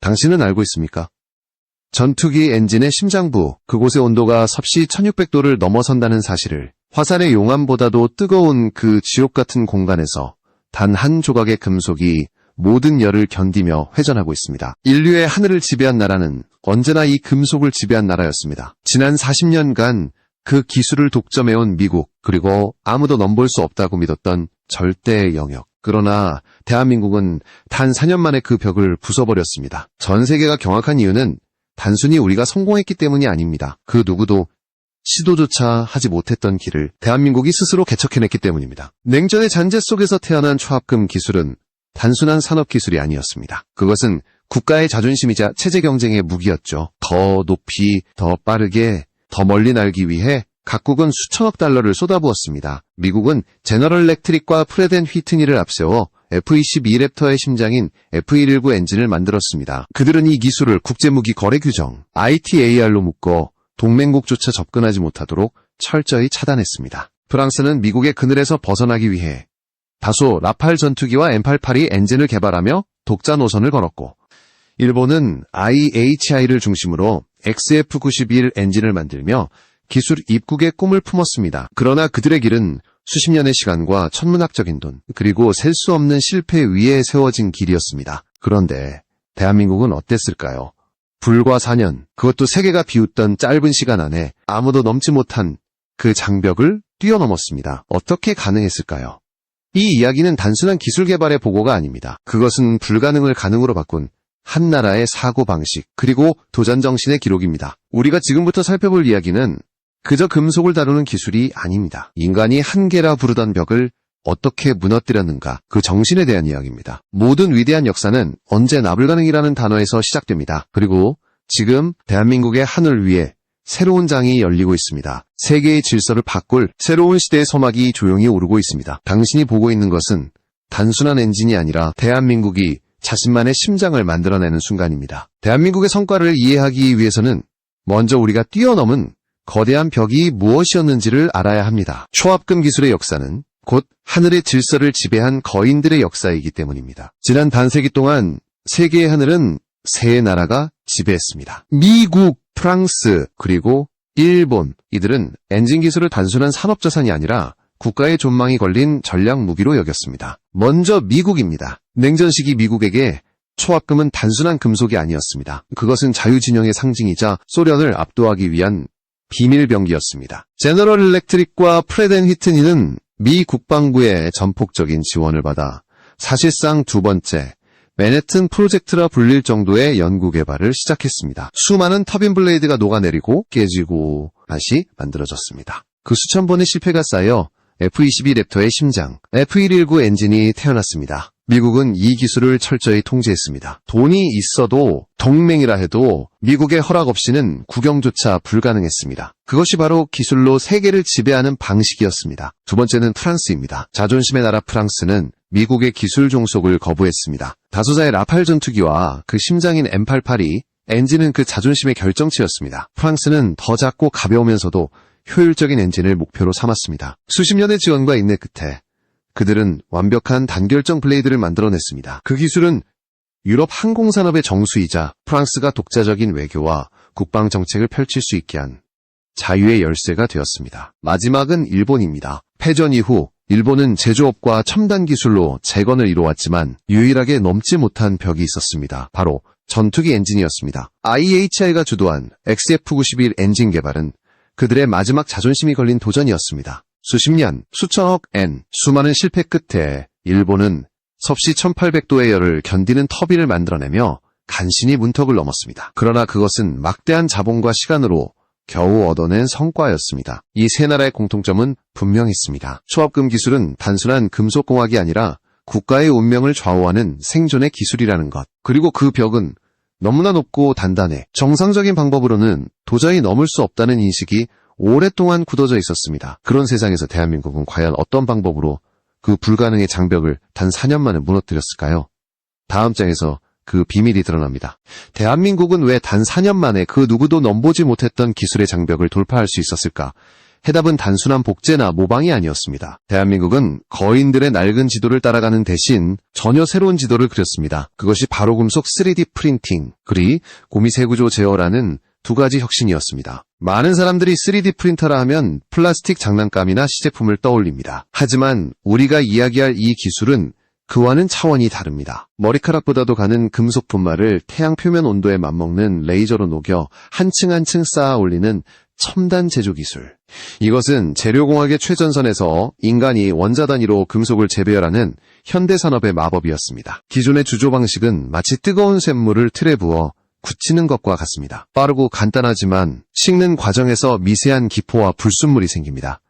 당신은 알고 있습니까? 전투기 엔진의 심장부, 그곳의 온도가 섭씨 1600도를 넘어선다는 사실을, 화산의 용암보다도 뜨거운 그 지옥 같은 공간에서 단 한 조각의 금속이 모든 열을 견디며 회전하고 있습니다. 인류의 하늘을 지배한 나라는 언제나 이 금속을 지배한 나라였습니다. 지난 40년간 그 기술을 독점해온 미국, 그리고 아무도 넘볼 수 없다고 믿었던 절대의 영역. 그러나 대한민국은 단 4년 만에 그 벽을 부숴버렸습니다. 전 세계가 경악한 이유는 단순히 우리가 성공했기 때문이 아닙니다. 그 누구도 시도조차 하지 못했던 길을 대한민국이 스스로 개척해냈기 때문입니다. 냉전의 잔재 속에서 태어난 초합금 기술은 단순한 산업기술이 아니었습니다. 그것은 국가의 자존심이자 체제 경쟁의 무기였죠. 더 높이, 더 빠르게, 더 멀리 날기 위해 각국은 수천억 달러를 쏟아부었습니다. 미국은 제너럴 일렉트릭과 프레드 앤 휘트니를 앞세워 F-22 랩터의 심장인 F-119 엔진을 만들었습니다. 그들은 이 기술을 국제무기 거래 규정, ITAR로 묶어 동맹국조차 접근하지 못하도록 철저히 차단했습니다. 프랑스는 미국의 그늘에서 벗어나기 위해 다소 라팔 전투기와 M88이 엔진을 개발하며 독자 노선을 걸었고, 일본은 IHI를 중심으로 XF91 엔진을 만들며 기술 입국의 꿈을 품었습니다. 그러나 그들의 길은 수십 년의 시간과 천문학적인 돈, 그리고 셀 수 없는 실패 위에 세워진 길이었습니다. 그런데 대한민국은 어땠을까요? 불과 4년, 그것도 세계가 비웃던 짧은 시간 안에 아무도 넘지 못한 그 장벽을 뛰어넘었습니다. 어떻게 가능했을까요? 이 이야기는 단순한 기술 개발의 보고가 아닙니다. 그것은 불가능을 가능으로 바꾼 한 나라의 사고방식, 그리고 도전 정신의 기록입니다. 우리가 지금부터 살펴볼 이야기는 그저 금속을 다루는 기술이 아닙니다. 인간이 한계라 부르던 벽을 어떻게 무너뜨렸는가, 그 정신에 대한 이야기입니다. 모든 위대한 역사는 언제나 불가능이라는 단어에서 시작됩니다. 그리고 지금 대한민국의 하늘 위에 새로운 장이 열리고 있습니다. 세계의 질서를 바꿀 새로운 시대의 서막이 조용히 오르고 있습니다. 당신이 보고 있는 것은 단순한 엔진이 아니라 대한민국이 자신만의 심장을 만들어내는 순간입니다. 대한민국의 성과를 이해하기 위해서는 먼저 우리가 뛰어넘은 거대한 벽이 무엇이었는지를 알아야 합니다. 초합금 기술의 역사는 곧 하늘의 질서를 지배한 거인들의 역사이기 때문입니다. 지난 반세기 동안 세계의 하늘은 세 나라가 지배했습니다. 미국, 프랑스, 그리고 일본. 이들은 엔진 기술을 단순한 산업자산이 아니라 국가의 존망이 걸린 전략 무기로 여겼습니다. 먼저 미국입니다. 냉전 시기 미국에게 초합금은 단순한 금속이 아니었습니다. 그것은 자유진영의 상징이자 소련을 압도하기 위한 비밀병기였습니다. 제너럴 일렉트릭과 프레드 앤 휘트니는 미 국방부의 전폭적인 지원을 받아 사실상 두 번째 맨해튼 프로젝트라 불릴 정도의 연구 개발을 시작했습니다. 수많은 터빈 블레이드가 녹아내리고 깨지고 다시 만들어졌습니다. 그 수천 번의 실패가 쌓여 F-22 랩터의 심장, F-119 엔진이 태어났습니다. 미국은 이 기술을 철저히 통제했습니다. 돈이 있어도 동맹이라 해도 미국의 허락 없이는 구경조차 불가능했습니다. 그것이 바로 기술로 세계를 지배하는 방식이었습니다. 두 번째는 프랑스입니다. 자존심의 나라 프랑스는 미국의 기술 종속을 거부했습니다. 다수자의 라팔 전투기와 그 심장인 M88이 엔진은 그 자존심의 결정체였습니다. 프랑스는 더 작고 가벼우면서도 효율적인 엔진을 목표로 삼았습니다. 수십 년의 지원과 인내 끝에 그들은 완벽한 단결정 블레이드를 만들어냈습니다. 그 기술은 유럽 항공산업의 정수이자 프랑스가 독자적인 외교와 국방정책을 펼칠 수 있게 한 자유의 열쇠가 되었습니다. 마지막은 일본입니다. 패전 이후 일본은 제조업과 첨단 기술로 재건을 이루어왔지만 유일하게 넘지 못한 벽이 있었습니다. 바로 전투기 엔진이었습니다. IHI가 주도한 XF91 엔진 개발은 그들의 마지막 자존심이 걸린 도전이었습니다. 수십 년, 수천억 엔, 수많은 실패 끝에 일본은 섭씨 1800도의 열을 견디는 터빈을 만들어내며 간신히 문턱을 넘었습니다. 그러나 그것은 막대한 자본과 시간으로 겨우 얻어낸 성과였습니다. 이 세 나라의 공통점은 분명했습니다. 초합금 기술은 단순한 금속공학이 아니라 국가의 운명을 좌우하는 생존의 기술이라는 것. 그리고 그 벽은 너무나 높고 단단해 정상적인 방법으로는 도저히 넘을 수 없다는 인식이 오랫동안 굳어져 있었습니다. 그런 세상에서 대한민국은 과연 어떤 방법으로 그 불가능의 장벽을 단 4년 만에 무너뜨렸을까요? 다음 장에서 그 비밀이 드러납니다. 대한민국은 왜 단 4년 만에 그 누구도 넘보지 못했던 기술의 장벽을 돌파할 수 있었을까? 해답은 단순한 복제나 모방이 아니었습니다. 대한민국은 거인들의 낡은 지도를 따라가는 대신 전혀 새로운 지도를 그렸습니다. 그것이 바로 금속 3D 프린팅, 그리 고미세구조 제어라는 두 가지 혁신이었습니다. 많은 사람들이 3D 프린터라 하면 플라스틱 장난감이나 시제품을 떠올립니다. 하지만 우리가 이야기할 이 기술은 그와는 차원이 다릅니다. 머리카락보다도 가는 금속 분말을 태양 표면 온도에 맞먹는 레이저로 녹여 한 층 한 층 쌓아 올리는 첨단 제조 기술. 이것은 재료공학의 최전선에서 인간이 원자 단위로 금속을 재배열하는 현대산업의 마법이었습니다. 기존의 주조 방식은 마치 뜨거운 쇳물을 틀에 부어 굳히는 것과 같습니다. 빠르고 간단하지만 식는 과정에서 미세한 기포와 불순물이 생깁니다.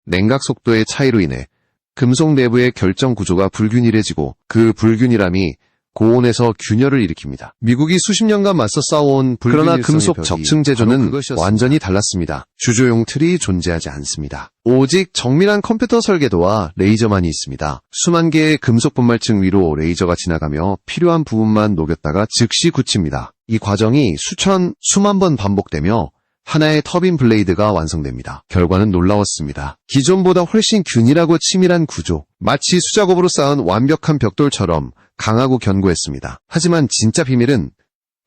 냉각 속도의 차이로 인해 금속 내부의 결정 구조가 불균일해지고 그 불균일함이 고온에서 균열을 일으킵니다. 미국이 수십 년간 맞서 싸워온 그러나 금속 적층 제조는 완전히 달랐습니다. 주조용 틀이 존재하지 않습니다. 오직 정밀한 컴퓨터 설계도와 레이저만이 있습니다. 수만 개의 금속 분말층 위로 레이저가 지나가며 필요한 부분만 녹였다가 즉시 굳힙니다. 이 과정이 수만 번 반복되며 하나의 터빈 블레이드가 완성됩니다. 결과는 놀라웠습니다. 기존보다 훨씬 균일하고 치밀한 구조, 마치 수작업으로 쌓은 완벽한 벽돌처럼 강하고 견고했습니다. 하지만 진짜 비밀은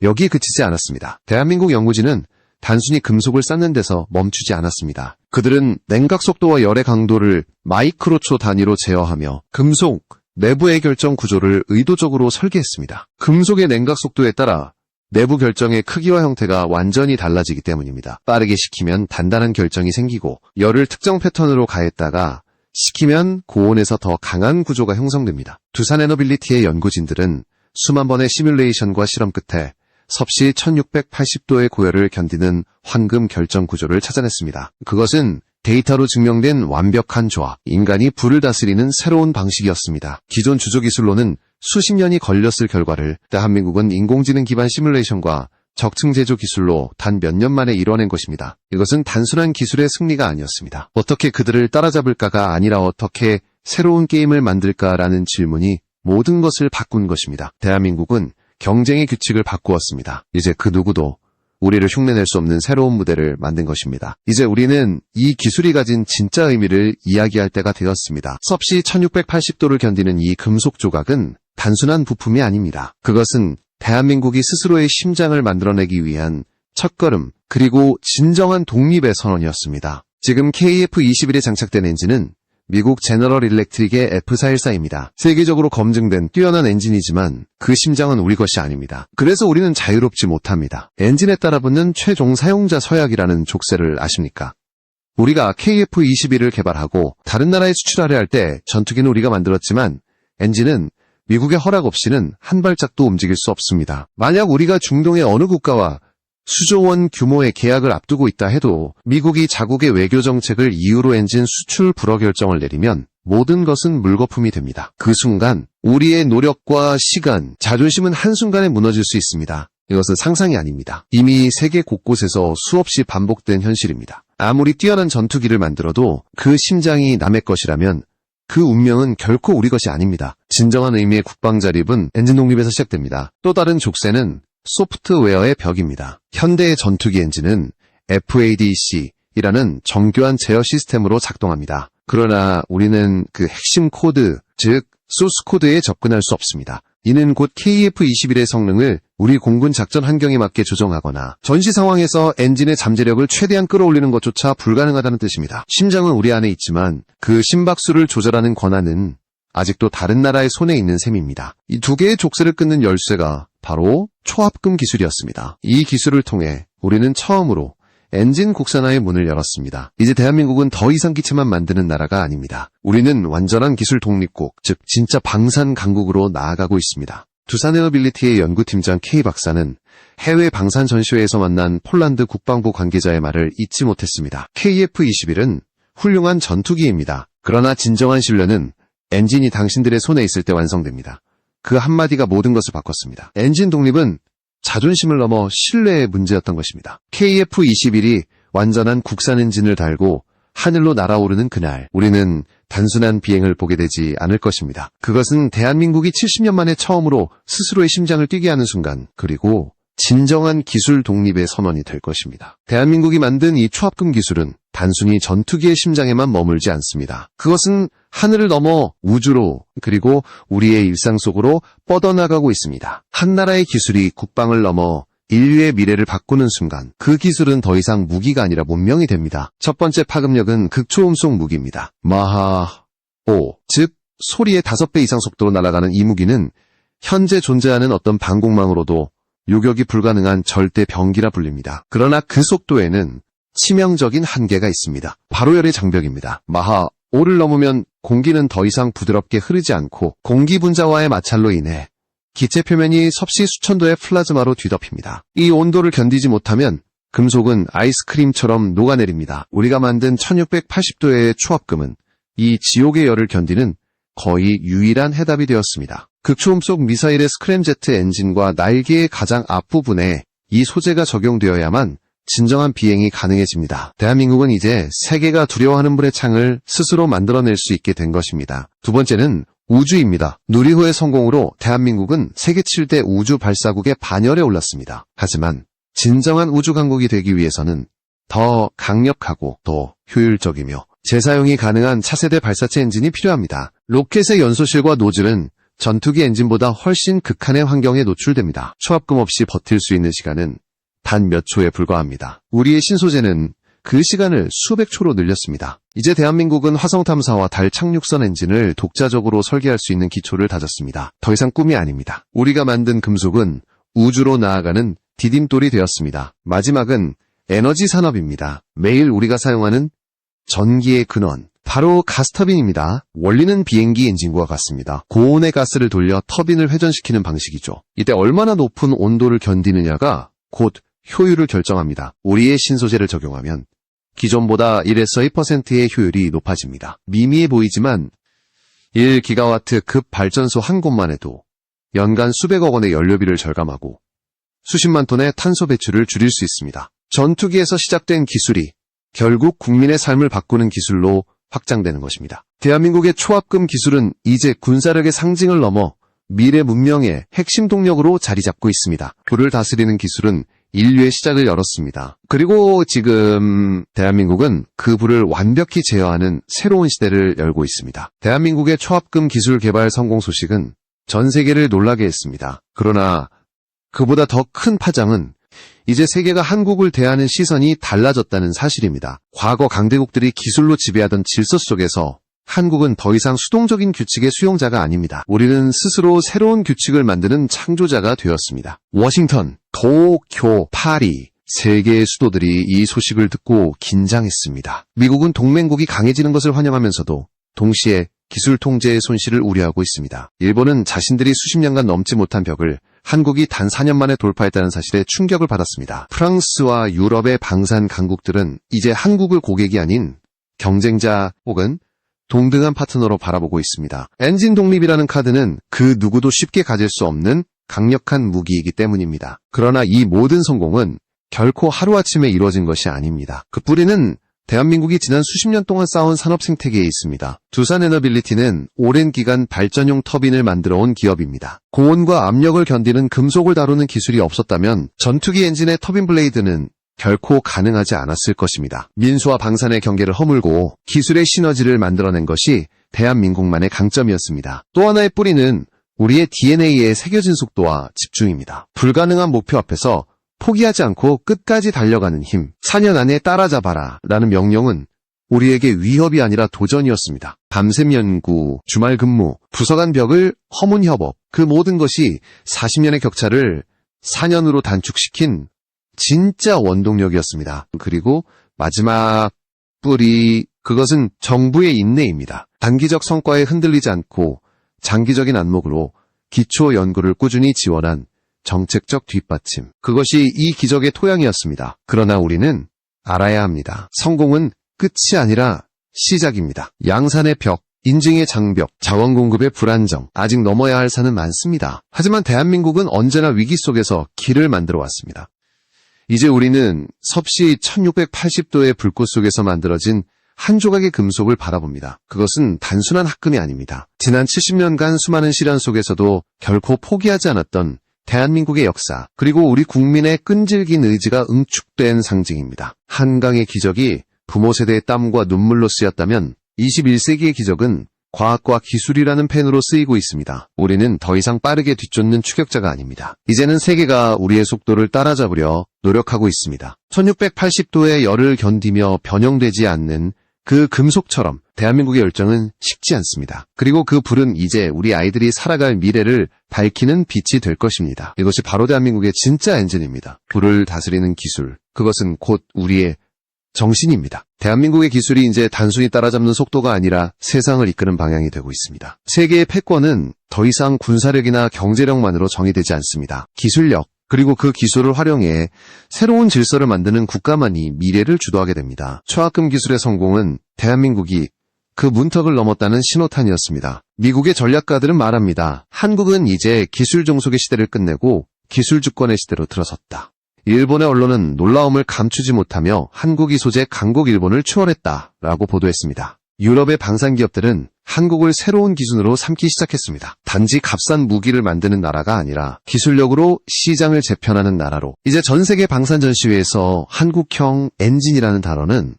여기에 그치지 않았습니다. 대한민국 연구진은 단순히 금속을 쌓는 데서 멈추지 않았습니다. 그들은 냉각 속도와 열의 강도를 마이크로초 단위로 제어하며 금속 내부의 결정 구조를 의도적으로 설계했습니다. 금속의 냉각 속도에 따라 내부 결정의 크기와 형태가 완전히 달라지기 때문입니다. 빠르게 식히면 단단한 결정이 생기고 열을 특정 패턴으로 가했다가 식히면 고온에서 더 강한 구조가 형성됩니다. 두산에너빌리티의 연구진들은 수만 번의 시뮬레이션과 실험 끝에 섭씨 1680도의 고열을 견디는 황금 결정 구조를 찾아냈습니다. 그것은 데이터로 증명된 완벽한 조합, 인간이 불을 다스리는 새로운 방식이었습니다. 기존 주조 기술로는 수십 년이 걸렸을 결과를 대한민국은 인공지능 기반 시뮬레이션과 적층 제조 기술로 단 몇 년 만에 이뤄낸 것입니다. 이것은 단순한 기술의 승리가 아니었습니다. 어떻게 그들을 따라잡을까가 아니라 어떻게 새로운 게임을 만들까라는 질문이 모든 것을 바꾼 것입니다. 대한민국은 경쟁의 규칙을 바꾸었습니다. 이제 그 누구도 우리를 흉내낼 수 없는 새로운 무대를 만든 것입니다. 이제 우리는 이 기술이 가진 진짜 의미를 이야기할 때가 되었습니다. 섭씨 1680도를 견디는 이 금속 조각은 단순한 부품이 아닙니다. 그것은 대한민국이 스스로의 심장을 만들어내기 위한 첫걸음, 그리고 진정한 독립의 선언이었습니다. 지금 KF-21에 장착된 엔진은 미국 제너럴 일렉트릭의 F414입니다. 세계적으로 검증된 뛰어난 엔진이지만 그 심장은 우리 것이 아닙니다. 그래서 우리는 자유롭지 못합니다. 엔진에 따라붙는 최종 사용자 서약이라는 족쇄를 아십니까? 우리가 KF-21을 개발하고 다른 나라에 수출하려 할 때 전투기는 우리가 만들었지만 엔진은 미국의 허락 없이는 한 발짝도 움직일 수 없습니다. 만약 우리가 중동의 어느 국가와 수조 원 규모의 계약을 앞두고 있다 해도 미국이 자국의 외교 정책을 이유로 엔진 수출 불허 결정을 내리면 모든 것은 물거품이 됩니다. 그 순간 우리의 노력과 시간, 자존심은 한순간에 무너질 수 있습니다. 이것은 상상이 아닙니다. 이미 세계 곳곳에서 수없이 반복된 현실입니다. 아무리 뛰어난 전투기를 만들어도 그 심장이 남의 것이라면 그 운명은 결코 우리 것이 아닙니다. 진정한 의미의 국방 자립은 엔진 독립에서 시작됩니다. 또 다른 족쇄는 소프트웨어의 벽입니다. 현대의 전투기 엔진은 FADC이라는 정교한 제어 시스템으로 작동합니다. 그러나 우리는 그 핵심 코드, 즉 소스 코드에 접근할 수 없습니다. 이는 곧 KF-21의 성능을 우리 공군 작전 환경에 맞게 조정하거나 전시 상황에서 엔진의 잠재력을 최대한 끌어올리는 것조차 불가능하다는 뜻입니다. 심장은 우리 안에 있지만 그 심박수를 조절하는 권한은 아직도 다른 나라의 손에 있는 셈입니다. 이 두 개의 족쇄를 끊는 열쇠가 바로 초합금 기술이었습니다. 이 기술을 통해 우리는 처음으로 엔진 국산화의 문을 열었습니다. 이제 대한민국은 더 이상 기체만 만드는 나라가 아닙니다. 우리는 완전한 기술 독립국, 즉 진짜 방산 강국으로 나아가고 있습니다. 두산에너빌리티의 연구팀장 K 박사는 해외 방산 전시회에서 만난 폴란드 국방부 관계자의 말을 잊지 못했습니다. KF-21은 훌륭한 전투기입니다. 그러나 진정한 신뢰는 엔진이 당신들의 손에 있을 때 완성됩니다. 그 한마디가 모든 것을 바꿨습니다. 엔진 독립은 자존심을 넘어 신뢰의 문제였던 것입니다. KF-21이 완전한 국산 엔진을 달고 하늘로 날아오르는 그날, 우리는 단순한 비행을 보게 되지 않을 것입니다. 그것은 대한민국이 70년 만에 처음으로 스스로의 심장을 뛰게 하는 순간, 그리고 진정한 기술 독립의 선언이 될 것입니다. 대한민국이 만든 이 초합금 기술은 단순히 전투기의 심장에만 머물지 않습니다. 그것은 하늘을 넘어 우주로 그리고 우리의 일상 속으로 뻗어나가고 있습니다. 한 나라의 기술이 국방을 넘어 인류의 미래를 바꾸는 순간 그 기술은 더 이상 무기가 아니라 문명이 됩니다. 첫 번째 파급력은 극초음속 무기입니다. 마하-5, 즉 소리의 5배 이상 속도로 날아가는 이 무기는 현재 존재하는 어떤 방공망으로도 요격이 불가능한 절대 병기라 불립니다. 그러나 그 속도에는 치명적인 한계가 있습니다. 바로 열의 장벽입니다. 마하 5를 넘으면 공기는 더 이상 부드럽게 흐르지 않고 공기 분자와의 마찰로 인해 기체 표면이 섭씨 수천 도의 플라즈마로 뒤덮입니다. 이 온도를 견디지 못하면 금속은 아이스크림처럼 녹아내립니다. 우리가 만든 1680도의 초합금은 이 지옥의 열을 견디는 거의 유일한 해답이 되었습니다. 극초음속 미사일의 스크램제트 엔진과 날개의 가장 앞부분에 이 소재가 적용되어야만 진정한 비행이 가능해집니다. 대한민국은 이제 세계가 두려워하는 불의 창을 스스로 만들어낼 수 있게 된 것입니다. 두 번째는 우주입니다. 누리호의 성공으로 대한민국은 세계 7대 우주 발사국의 반열에 올랐습니다. 하지만 진정한 우주 강국이 되기 위해서는 더 강력하고 더 효율적이며 재사용이 가능한 차세대 발사체 엔진이 필요합니다. 로켓의 연소실과 노즐은 전투기 엔진보다 훨씬 극한의 환경에 노출됩니다. 초합금 없이 버틸 수 있는 시간은 단 몇 초에 불과합니다. 우리의 신소재는 그 시간을 수백 초로 늘렸습니다. 이제 대한민국은 화성 탐사와 달 착륙선 엔진을 독자적으로 설계할 수 있는 기초를 다졌습니다. 더 이상 꿈이 아닙니다. 우리가 만든 금속은 우주로 나아가는 디딤돌이 되었습니다. 마지막은 에너지 산업입니다. 매일 우리가 사용하는 전기의 근원, 바로 가스터빈입니다. 원리는 비행기 엔진과 같습니다. 고온의 가스를 돌려 터빈을 회전시키는 방식이죠. 이때 얼마나 높은 온도를 견디느냐가 곧 효율을 결정합니다. 우리의 신소재를 적용하면 기존보다 1에서 2%의 효율이 높아집니다. 미미해 보이지만 1기가와트 급 발전소 한 곳만 해도 연간 수백억 원의 연료비를 절감하고 수십만 톤의 탄소 배출을 줄일 수 있습니다. 전투기에서 시작된 기술이 결국 국민의 삶을 바꾸는 기술로 확장되는 것입니다. 대한민국의 초합금 기술은 이제 군사력의 상징을 넘어 미래 문명의 핵심 동력으로 자리 잡고 있습니다. 불을 다스리는 기술은 인류의 시작을 열었습니다. 그리고 지금 대한민국은 그 불을 완벽히 제어하는 새로운 시대를 열고 있습니다. 대한민국의 초합금 기술 개발 성공 소식은 전 세계를 놀라게 했습니다. 그러나 그보다 더 큰 파장은 이제 세계가 한국을 대하는 시선이 달라졌다는 사실입니다. 과거 강대국들이 기술로 지배하던 질서 속에서 한국은 더 이상 수동적인 규칙의 수용자가 아닙니다. 우리는 스스로 새로운 규칙을 만드는 창조자가 되었습니다. 워싱턴, 도쿄, 파리, 세 개의 수도들이 이 소식을 듣고 긴장했습니다. 미국은 동맹국이 강해지는 것을 환영하면서도 동시에 기술 통제의 손실을 우려하고 있습니다. 일본은 자신들이 수십 년간 넘지 못한 벽을 한국이 단 4년 만에 돌파했다는 사실에 충격을 받았습니다. 프랑스와 유럽의 방산 강국들은 이제 한국을 고객이 아닌 경쟁자 혹은 동등한 파트너로 바라보고 있습니다. 엔진 독립이라는 카드는 그 누구도 쉽게 가질 수 없는 강력한 무기이기 때문입니다. 그러나 이 모든 성공은 결코 하루아침에 이루어진 것이 아닙니다. 그 뿌리는 대한민국이 지난 수십 년 동안 쌓아온 산업 생태계에 있습니다. 두산에너빌리티는 오랜 기간 발전용 터빈을 만들어온 기업입니다. 고온과 압력을 견디는 금속을 다루는 기술이 없었다면 전투기 엔진의 터빈 블레이드는 결코 가능하지 않았을 것입니다. 민수와 방산의 경계를 허물고 기술의 시너지를 만들어낸 것이 대한민국만의 강점이었습니다. 또 하나의 뿌리는 우리의 DNA에 새겨진 속도와 집중입니다. 불가능한 목표 앞에서 포기하지 않고 끝까지 달려가는 힘, 4년 안에 따라잡아라 라는 명령은 우리에게 위협이 아니라 도전이었습니다. 밤샘 연구, 주말 근무, 부서 간 벽을 허문 협업, 그 모든 것이 40년의 격차를 4년으로 단축시킨 진짜 원동력이었습니다. 그리고 마지막 뿌리, 그것은 정부의 인내입니다. 단기적 성과에 흔들리지 않고 장기적인 안목으로 기초 연구를 꾸준히 지원한 정책적 뒷받침. 그것이 이 기적의 토양이었습니다. 그러나 우리는 알아야 합니다. 성공은 끝이 아니라 시작입니다. 양산의 벽, 인증의 장벽, 자원 공급의 불안정, 아직 넘어야 할 산은 많습니다. 하지만 대한민국은 언제나 위기 속에서 길을 만들어 왔습니다. 이제 우리는 섭씨 1680도의 불꽃 속에서 만들어진 한 조각의 금속을 바라봅니다. 그것은 단순한 합금이 아닙니다. 지난 70년간 수많은 시련 속에서도 결코 포기하지 않았던 대한민국의 역사, 그리고 우리 국민의 끈질긴 의지가 응축된 상징입니다. 한강의 기적이 부모 세대의 땀과 눈물로 쓰였다면 21세기의 기적은 과학과 기술이라는 펜으로 쓰이고 있습니다. 우리는 더 이상 빠르게 뒤쫓는 추격자가 아닙니다. 이제는 세계가 우리의 속도를 따라잡으려 노력하고 있습니다. 1680도의 열을 견디며 변형되지 않는 그 금속처럼 대한민국의 열정은 식지 않습니다. 그리고 그 불은 이제 우리 아이들이 살아갈 미래를 밝히는 빛이 될 것입니다. 이것이 바로 대한민국의 진짜 엔진입니다. 불을 다스리는 기술, 그것은 곧 우리의 정신입니다. 대한민국의 기술이 이제 단순히 따라잡는 속도가 아니라 세상을 이끄는 방향이 되고 있습니다. 세계의 패권은 더 이상 군사력이나 경제력만으로 정의되지 않습니다. 기술력, 그리고 그 기술을 활용해 새로운 질서를 만드는 국가만이 미래를 주도하게 됩니다. 초합금 기술의 성공은 대한민국이 그 문턱을 넘었다는 신호탄이었습니다. 미국의 전략가들은 말합니다. 한국은 이제 기술 종속의 시대를 끝내고 기술 주권의 시대로 들어섰다. 일본의 언론은 놀라움을 감추지 못하며 한국이 소재 강국 일본을 추월했다라고 보도했습니다. 유럽의 방산기업들은 한국을 새로운 기준으로 삼기 시작했습니다. 단지 값싼 무기를 만드는 나라가 아니라 기술력으로 시장을 재편하는 나라로. 이제 전 세계 방산 전시회에서 한국형 엔진이라는 단어는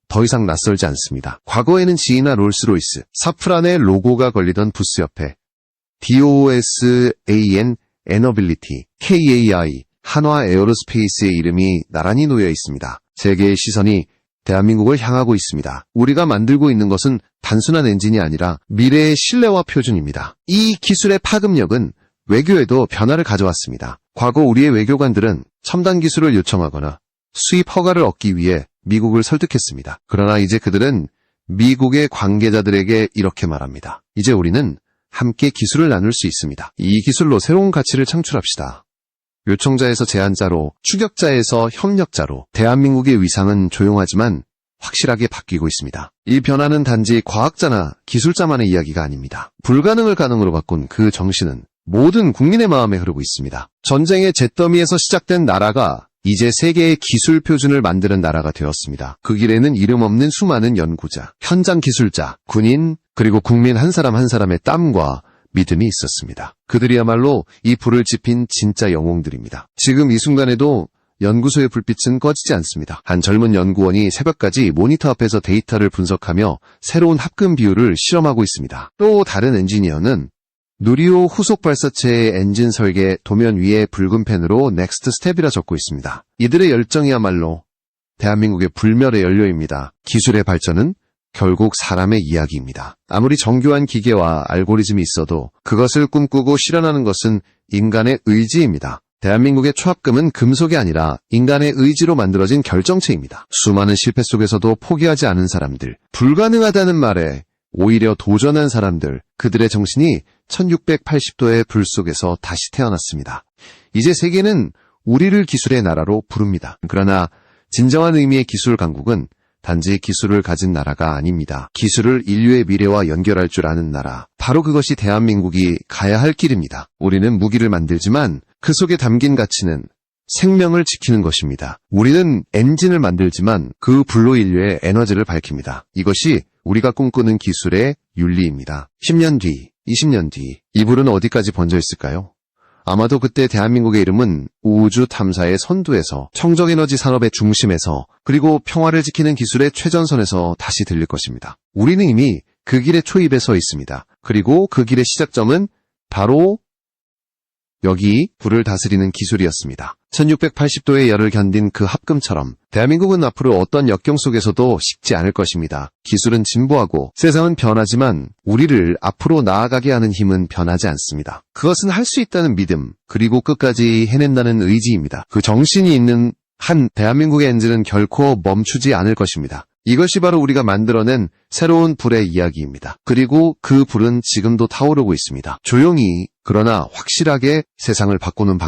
더 이상 낯설지 않습니다. 과거에는 지이나 롤스로이스, 사프란의 로고가 걸리던 부스 옆에 DOSAN, 에너빌리티, KAI, 한화 에어로스페이스의 이름이 나란히 놓여 있습니다. 세계의 시선이 대한민국을 향하고 있습니다. 우리가 만들고 있는 것은 단순한 엔진이 아니라 미래의 신뢰와 표준입니다. 이 기술의 파급력은 외교에도 변화를 가져왔습니다. 과거 우리의 외교관들은 첨단 기술을 요청하거나 수입 허가를 얻기 위해 미국을 설득했습니다. 그러나 이제 그들은 미국의 관계자들에게 이렇게 말합니다. 이제 우리는 함께 기술을 나눌 수 있습니다. 이 기술로 새로운 가치를 창출합시다. 요청자에서 제안자로, 추격자에서 협력자로 대한민국의 위상은 조용하지만 확실하게 바뀌고 있습니다. 이 변화는 단지 과학자나 기술자만의 이야기가 아닙니다. 불가능을 가능으로 바꾼 그 정신은 모든 국민의 마음에 흐르고 있습니다. 전쟁의 잿더미에서 시작된 나라가 이제 세계의 기술 표준을 만드는 나라가 되었습니다. 그 길에는 이름 없는 수많은 연구자, 현장 기술자, 군인, 그리고 국민 한 사람 한 사람의 땀과 믿음이 있었습니다. 그들이야말로 이 불을 지핀 진짜 영웅들입니다. 지금 이 순간에도 연구소의 불빛은 꺼지지 않습니다. 한 젊은 연구원이 새벽까지 모니터 앞에서 데이터를 분석하며 새로운 합금 비율을 실험하고 있습니다. 또 다른 엔지니어는 누리호 후속 발사체의 엔진 설계 도면 위에 붉은 펜으로 넥스트 스텝이라 적고 있습니다. 이들의 열정이야말로 대한민국의 불멸의 연료입니다. 기술의 발전은 결국 사람의 이야기입니다. 아무리 정교한 기계와 알고리즘이 있어도 그것을 꿈꾸고 실현하는 것은 인간의 의지입니다. 대한민국의 초합금은 금속이 아니라 인간의 의지로 만들어진 결정체입니다. 수많은 실패 속에서도 포기하지 않은 사람들, 불가능하다는 말에 오히려 도전한 사람들, 그들의 정신이 1680도의 불 속에서 다시 태어났습니다. 이제 세계는 우리를 기술의 나라로 부릅니다. 그러나 진정한 의미의 기술 강국은 단지 기술을 가진 나라가 아닙니다. 기술을 인류의 미래와 연결할 줄 아는 나라. 바로 그것이 대한민국이 가야 할 길입니다. 우리는 무기를 만들지만 그 속에 담긴 가치는 생명을 지키는 것입니다. 우리는 엔진을 만들지만 그 불로 인류의 에너지를 밝힙니다. 이것이 우리가 꿈꾸는 기술의 윤리입니다. 10년 뒤, 20년 뒤, 이 불은 어디까지 번져 있을까요? 아마도 그때 대한민국의 이름은 우주 탐사의 선두에서, 청정에너지 산업의 중심에서, 그리고 평화를 지키는 기술의 최전선에서 다시 들릴 것입니다. 우리는 이미 그 길의 초입에 서 있습니다. 그리고 그 길의 시작점은 바로 여기 불을 다스리는 기술이었습니다. 1680도의 열을 견딘 그 합금처럼 대한민국은 앞으로 어떤 역경 속에서도 식지 않을 것입니다. 기술은 진보하고 세상은 변하지만 우리를 앞으로 나아가게 하는 힘은 변하지 않습니다. 그것은 할 수 있다는 믿음, 그리고 끝까지 해낸다는 의지입니다. 그 정신이 있는 한 대한민국의 엔진은 결코 멈추지 않을 것입니다. 이것이 바로 우리가 만들어낸 새로운 불의 이야기입니다. 그리고 그 불은 지금도 타오르고 있습니다. 조용히, 그러나 확실하게 세상을 바꾸는 방법.